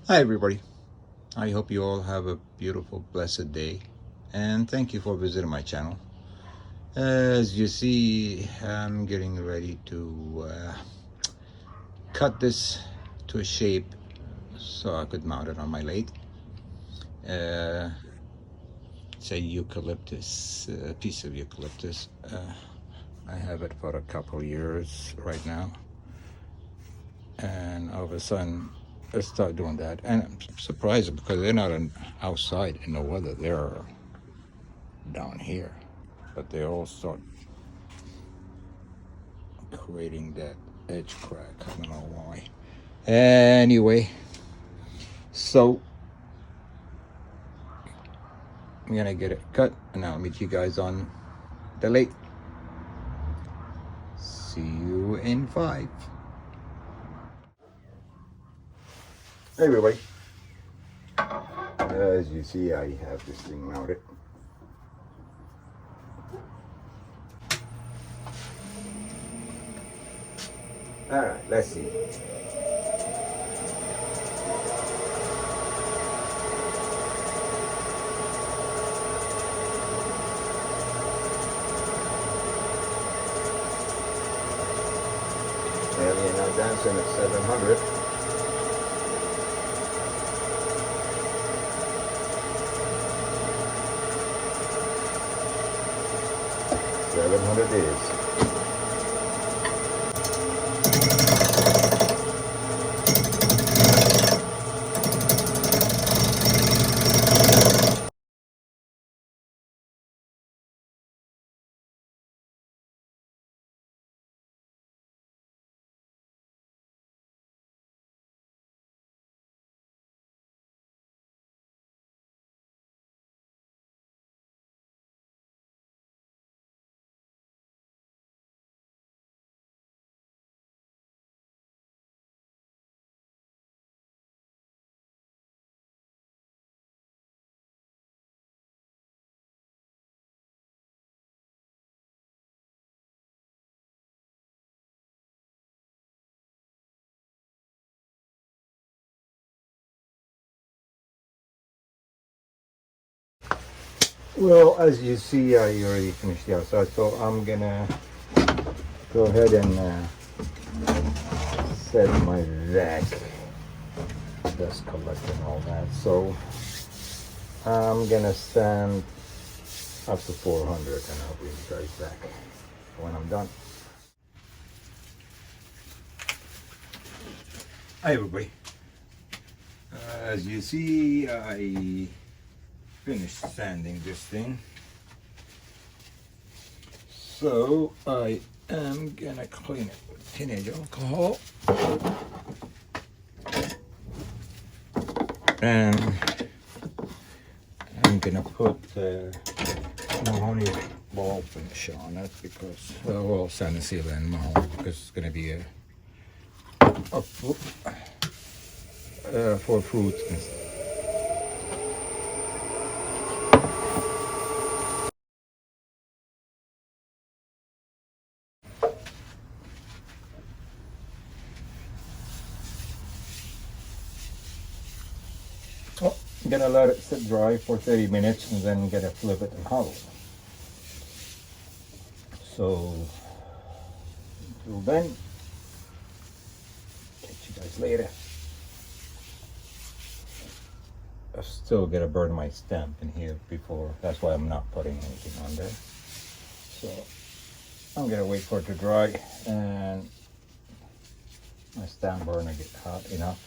Hi everybody. I hope you all have a beautiful, blessed day, and thank you for visiting my channel. As you see, I'm getting ready to cut this to a shape so I could mount it on my lathe. Uh, it's a eucalyptus, piece of eucalyptus. I have it for a couple years right now, and all of a sudden I start doing that, and I'm surprised because they're not outside in the weather. They're down here, but they all start creating that edge crack. I don't know why. Anyway, so I'm gonna get it cut, and I'll meet you guys on the lathe. See you in 5. Hey everybody. As you see, I have this thing mounted. All right, let's see. Alien now dancing at 700. $700 is. Well, as you see, I already finished the outside, so I'm gonna go ahead and set my vac, dust collector and all that. So I'm gonna stand up to 400, and I'll bring you guys back when I'm done. Hi everybody. As you see, I finished sanding this thing. So I am gonna clean it with teenage alcohol. And I'm gonna put mahogany ball finish on it because, well, sand and seal and mahogany, because it's gonna be for fruit and stuff. Well, I'm gonna let it sit dry for 30 minutes and then gonna flip it and hollow. So until then, catch you guys later. I still gotta burn my stamp in here before, that's why I'm not putting anything on there. So I'm gonna wait for it to dry and my stamp burner get hot enough.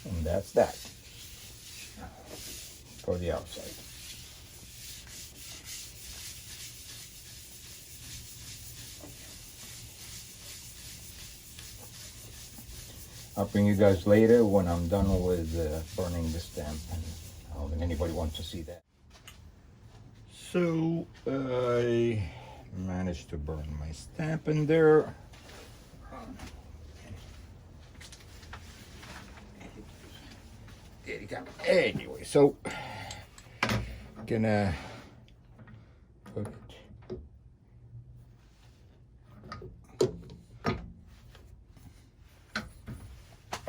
And that's that for the outside. I'll bring you guys later when I'm done with burning the stamp, and I don't think anybody wants to see that. So I managed to burn my stamp in there. There you go. Anyway, so gonna put it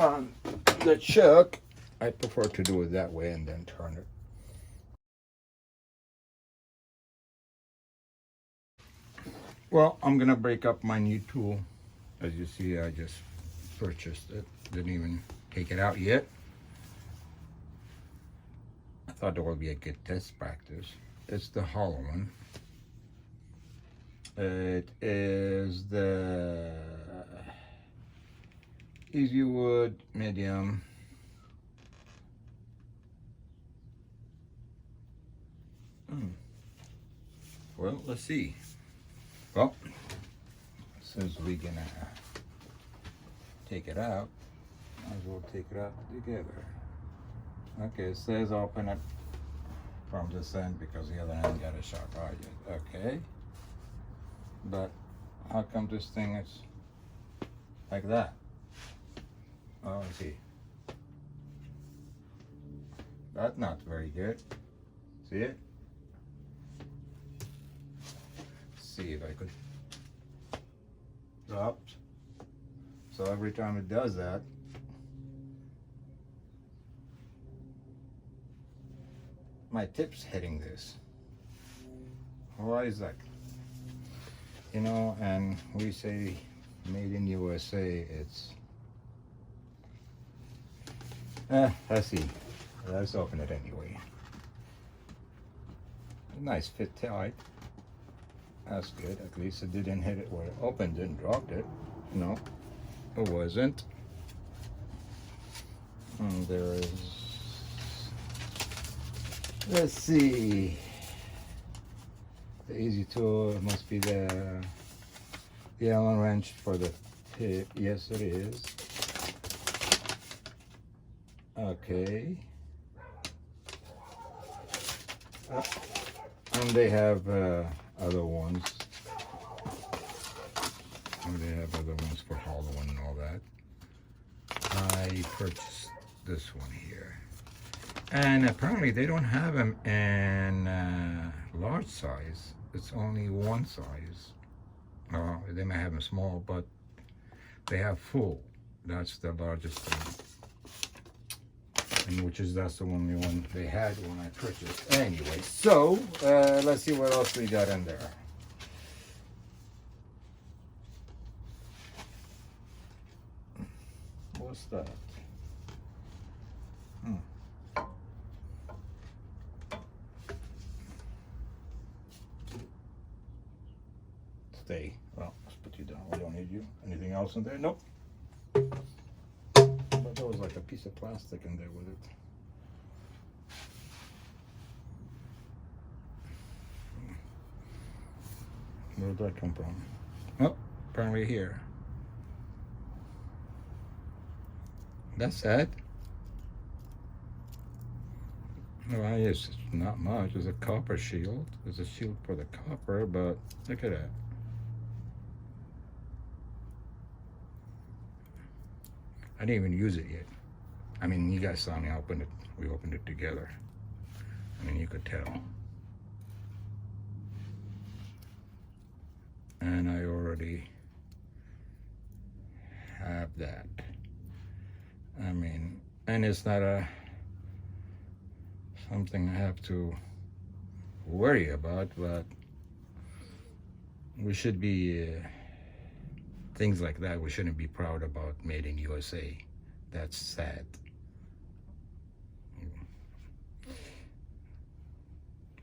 on the chuck, I prefer to do it that way and then turn it. Well, I'm gonna break up my new tool. As you see, I just purchased it. Didn't even take it out yet. I thought that would be a good test practice. It's the hollow one. It is the Easy Wood medium. Well, let's see. Well, since we're gonna take it out, might as well take it out together. Okay, it says open it from this end because the other end got a sharp edge. Okay, but how come this thing is like that? Oh, I see. That's not very good. See it? See if I could drop. So every time it does that, my tip's hitting this. Why is that? You know, and we say made in USA, it's let's see. Let's open it anyway. Nice fit tight. That's good. At least it didn't hit it where it opened and dropped it. No, it wasn't. And there is, let's see, the easy tool must be the Allen wrench for the tip. Yes, it is. Okay. And they have other ones. And they have other ones for hollow and all that. I purchased this one here. And apparently they don't have them in large size. It's only one size. They may have them small, but they have full. That's the largest one. And that's the only one they had when I purchased. Anyway, so let's see what else we got in there. What's that? Stay. Well, let's put you down. We don't need you. Anything else in there? Nope. But there was like a piece of plastic in there with it. Where did that come from? Oh, apparently here. That's sad. Well, it's not much. It's a copper shield. It's a shield for the copper, but look at that. I didn't even use it yet. I mean, you guys saw me open it. We opened it together. I mean, you could tell. And I already have that. I mean, and it's not something I have to worry about, but we should be things like that. We shouldn't be proud about made in USA. That's sad.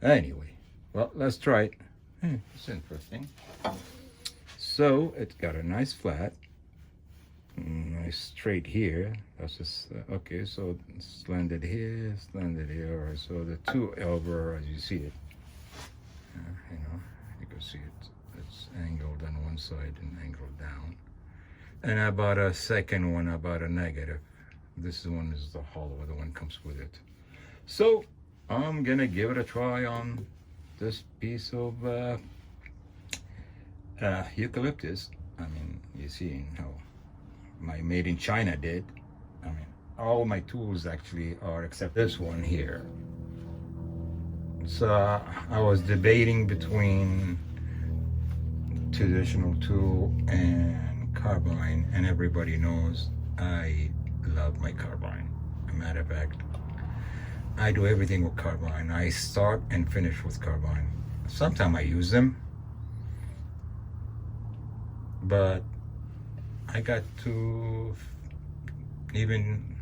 Anyway, well, let's try it. It's interesting. So it's got a nice flat, nice straight here. That's just okay. So slanted here, slanted here. All right, so the two elbow, as you see it, you know, you can see it. It's angled on one side and angled down. And I bought a second one. I bought a negative. This one is the hollow. The one comes with it. So I'm gonna give it a try on this piece of eucalyptus. I mean, you see how my made in China did. I mean, all my tools actually are except this one here. So I was debating between traditional tool and carbine, and everybody knows I love my carbine. As a matter of fact, I do everything with carbine. I start and finish with carbine. Sometimes I use them, but I got to even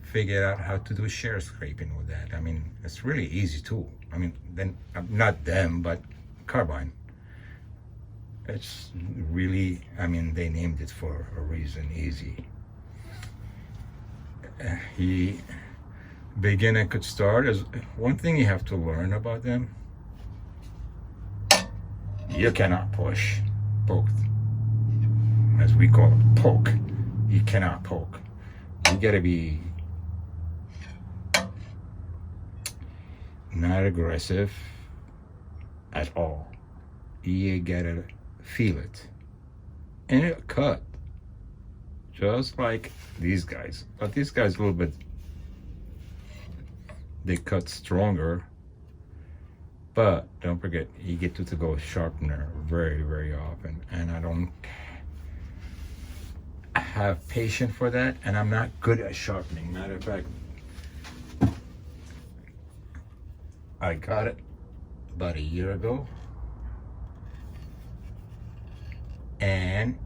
figure out how to do share scraping with that. I mean, it's really easy too. I mean, then not them, but carbine. It's really, I mean, they named it for a reason, easy. Beginner could start as one thing you have to learn about them. You cannot push, poke, as we call it, poke. You cannot poke. You gotta be not aggressive at all. You gotta feel it, and it'll cut just like these guys. But these guys a little bit, they cut stronger. But don't forget, you get to go sharpener very, very often, and I don't have patience for that, and I'm not good at sharpening. Matter of fact, I got it about a year ago, and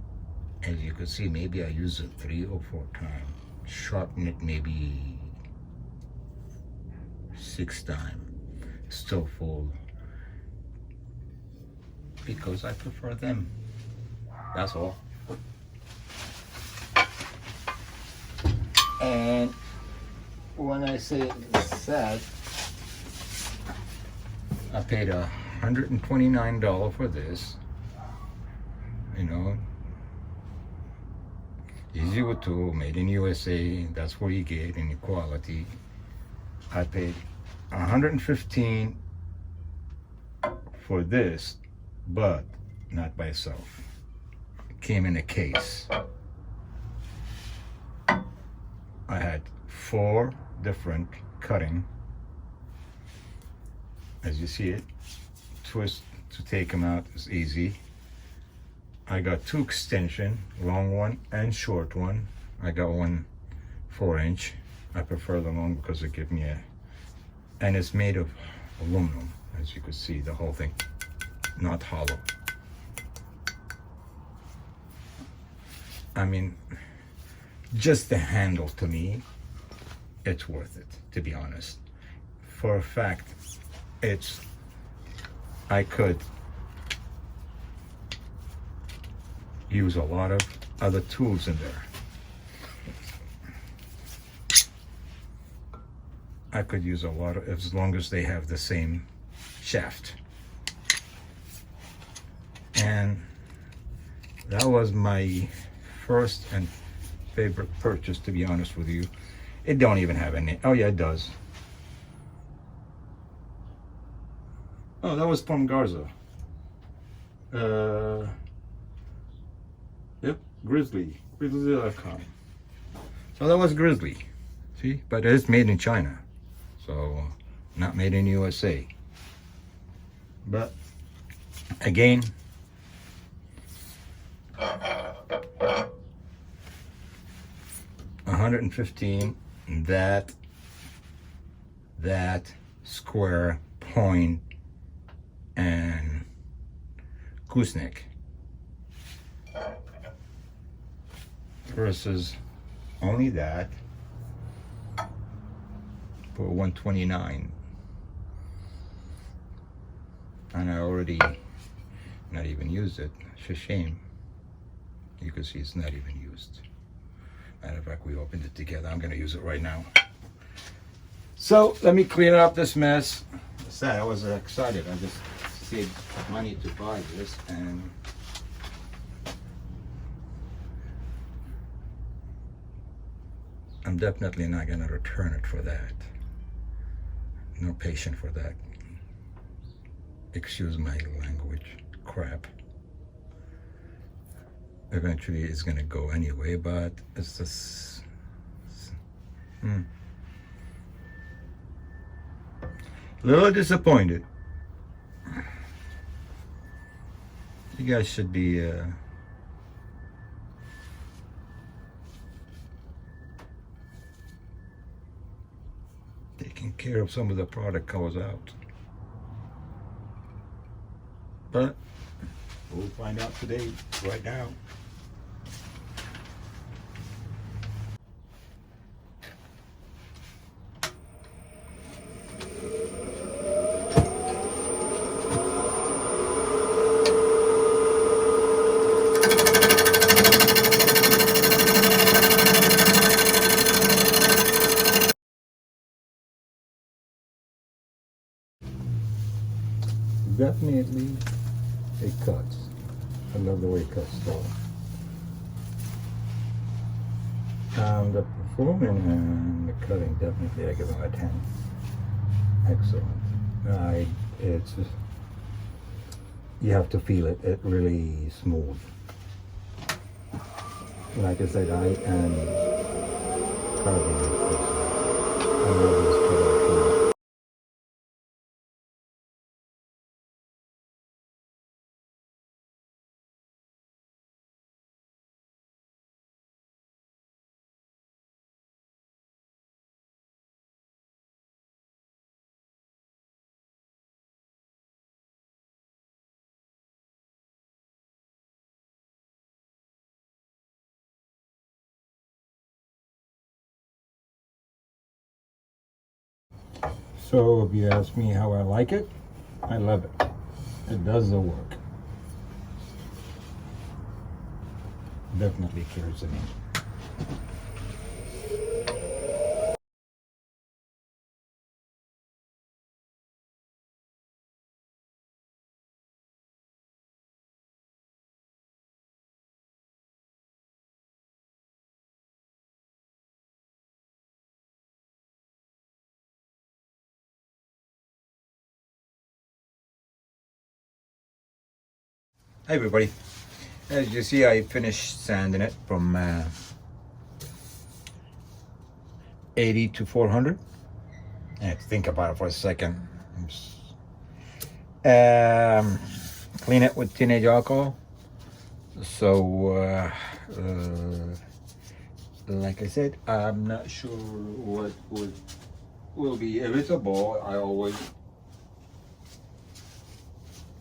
as you can see, maybe I use it 3 or 4 times. Sharpen it maybe 6 times. Still full, because I prefer them. That's all. And when I say it's sad, I paid $129 for this. You know, easy with tool, made in USA. That's what you get in quality. I paid $115 for this, but not by itself. It came in a case. I had 4 different cutting. As you see it, twist to take them out is easy. I got 2 extension, long one and short one. I got one 4-inch. I prefer the long because it gives me a, and it's made of aluminum, as you can see, the whole thing, not hollow. I mean, just the handle, to me, it's worth it, to be honest. For a fact, I could use a lot of other tools in there. I could use a lot of, as long as they have the same shaft. And that was my first and favorite purchase, to be honest with you. It don't even have a name. Oh yeah, it does. Oh, that was from Garza. Yep, Grizzly.com. So that was Grizzly. See, but it's made in China. So, not made in USA. But, again, $115, that square point and gooseneck versus only that for $129, and I already not even used it. It's a shame. You can see it's not even used. Matter of fact, we opened it together. I'm going to use it right now. So let me clean up this mess. I was excited. I just saved money to buy this, and I'm definitely not going to return it for that. No patience for that. Excuse my language. Crap. Eventually it's going to go anyway, but it's just... A little disappointed. You guys should be taking care of some of the product goes out. But we'll find out today, right now. Definitely it cuts. I love the way it cuts though. The performance and the cutting, definitely I give them a 10. Excellent. It's just, you have to feel it. It really smooth. Like I said, I am carving this. I love this product. So if you ask me how I like it, I love it. It does the work. Definitely carries it in. Hi everybody. As you see, I finished sanding it from 80 to 400. I have to think about it for a second. Clean it with teenage alcohol. So, like I said, I'm not sure what will be evitable. I always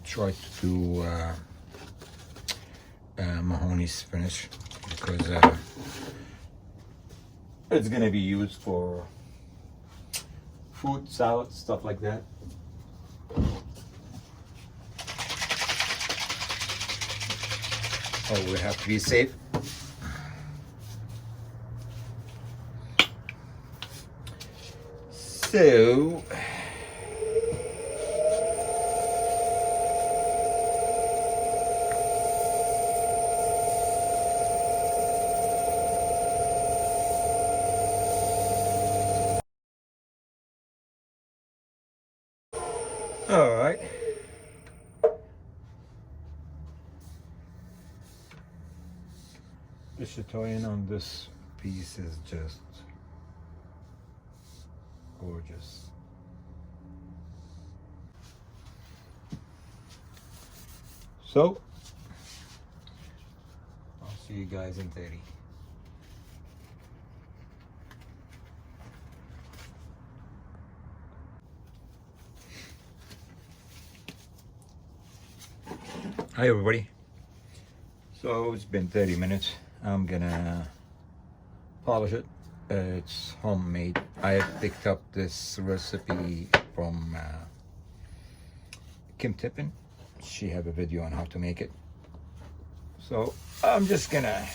try to do Mahoney's finish because it's gonna be used for food, salad, stuff like that. Oh, we have to be safe. So all right. The chatouillant on this piece is just gorgeous. So, I'll see you guys in 30. Hi everybody. So it's been 30 minutes. I'm gonna polish it. It's homemade. I picked up this recipe from Kim Tippin. She have a video on how to make it. So I'm just gonna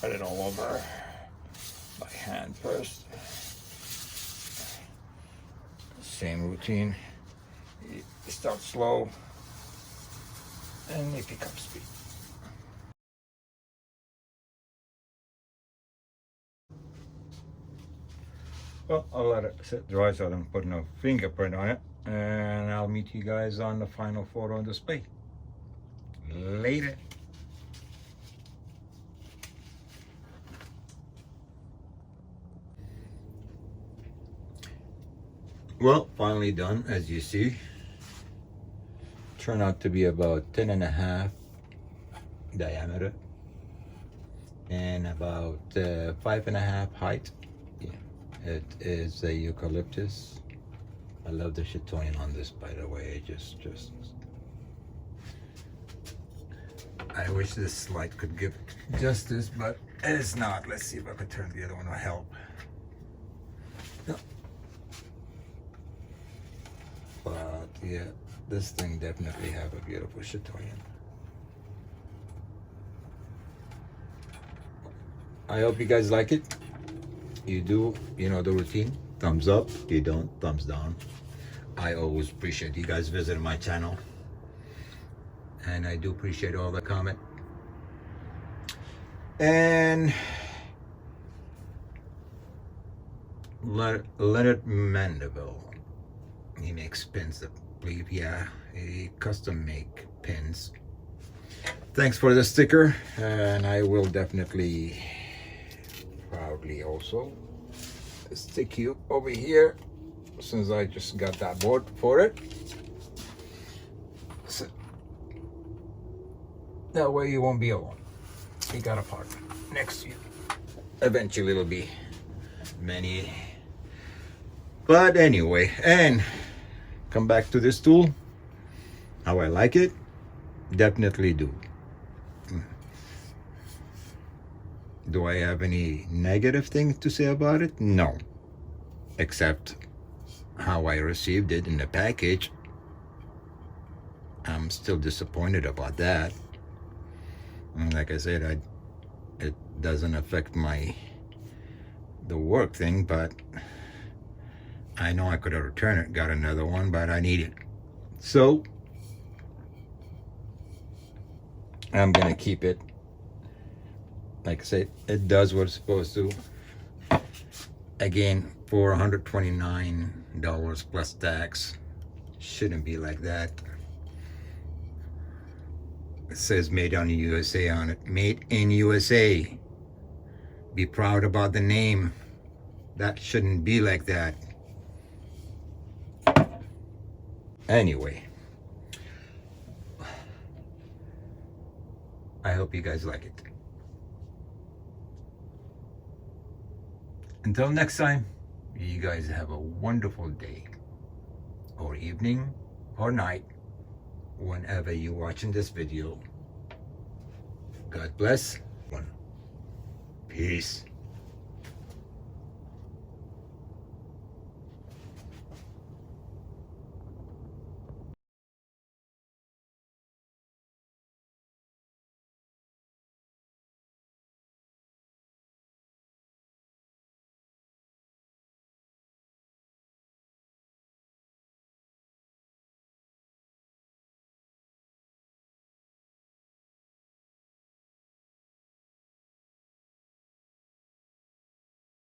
put it all over by hand first. Same routine. You start slow and you pick up speed. Well, I'll let it sit dry so I don't put no fingerprint on it, and I'll meet you guys on the final photo on display. Later. Well, finally done, as you see. Turned out to be about 10.5 diameter. and about 5.5 height. Yeah, it is a eucalyptus. I love the chatoyan on this, by the way. Just I wish this light could give justice, but it's not. Let's see if I could turn the other one to help. No. But yeah, this thing definitely have a beautiful chatoyan. I hope you guys like it. You do, you know the routine. Thumbs up. You don't, thumbs down. I always appreciate you guys visiting my channel. And I do appreciate all the comment. And Leonard Mandeville. He makes pins, I believe. Yeah, he custom make pins. Thanks for the sticker, and I will definitely proudly also stick you over here, since I just got that board for it. So that way you won't be alone. You got a partner next to you. Eventually it'll be many. But anyway, and come back to this tool. How I like it? Definitely do. Do I have any negative things to say about it? No. Except how I received it in the package. I'm still disappointed about that. And like I said, it doesn't affect the work thing, but I know I could have returned it, got another one, but I need it. So I'm gonna keep it. Like I said, it does what it's supposed to. Again, for $129 plus tax. Shouldn't be like that. It says made on the USA on it. Made in USA. Be proud about the name. That shouldn't be like that. Anyway, I hope you guys like it. Until next time, you guys have a wonderful day, or evening, or night, whenever you're watching this video. God bless. Peace.